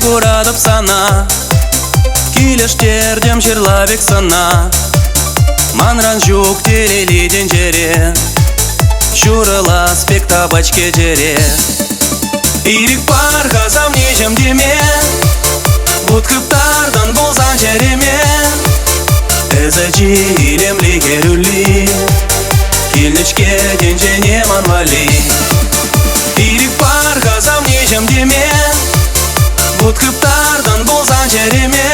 урадып сана, килештердем жерлабек сана. Манран жук телелиден жере, шурыла спек табачке жере. Ирик бар казам нежем деме, бұт кыптардан болсан жереме. Эзачи илемли керули, килнешке денжене манвали. Ирик бар казам нежем деме, бұт кыптардан болсан жереме.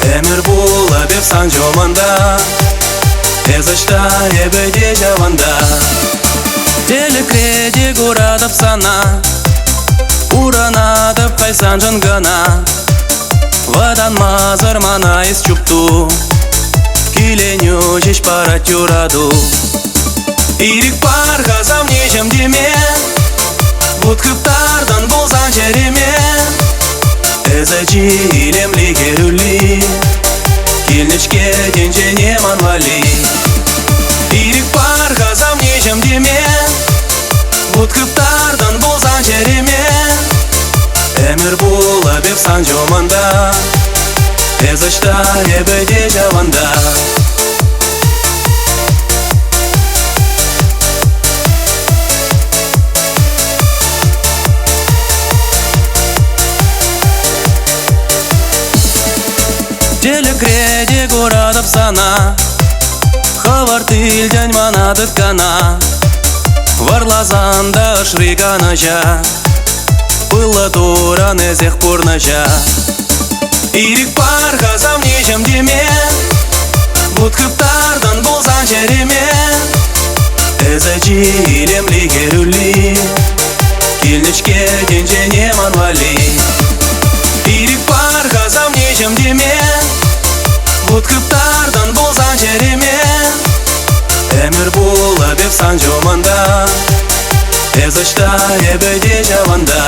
Эмір була беп сан жоманда, эзачта эбеде жаванда. Телекредик урадып сана, уранадып кайсан жынгана. Вадан мазыр мана из чупту, киленю жеш парат юраду. Ирик бар казам нежем деме, бұт кыптардан болсан жереме. Эзачи илемли керули, килнешке денжене манвали. Ирик бар казам нежем деме, бұт кыптардан болсан жереме. Эмір була беп сан жоманда, эзачта эбеде жаванда. Телекредик урадып сана, хавар тилден манадык кана. Варлазанда ышригана жа, пылы туран эзех пурна жа. Ирик бар казам нежем деме, бұт кыптардан болсан жереме. Эзачи илемли керули, килнешке денжене манвали. Ирик бар казам нежем деме, бұт кыптардан болсан жереме. Эмір була беп сан жоманда, эзачта эбеде жаванда.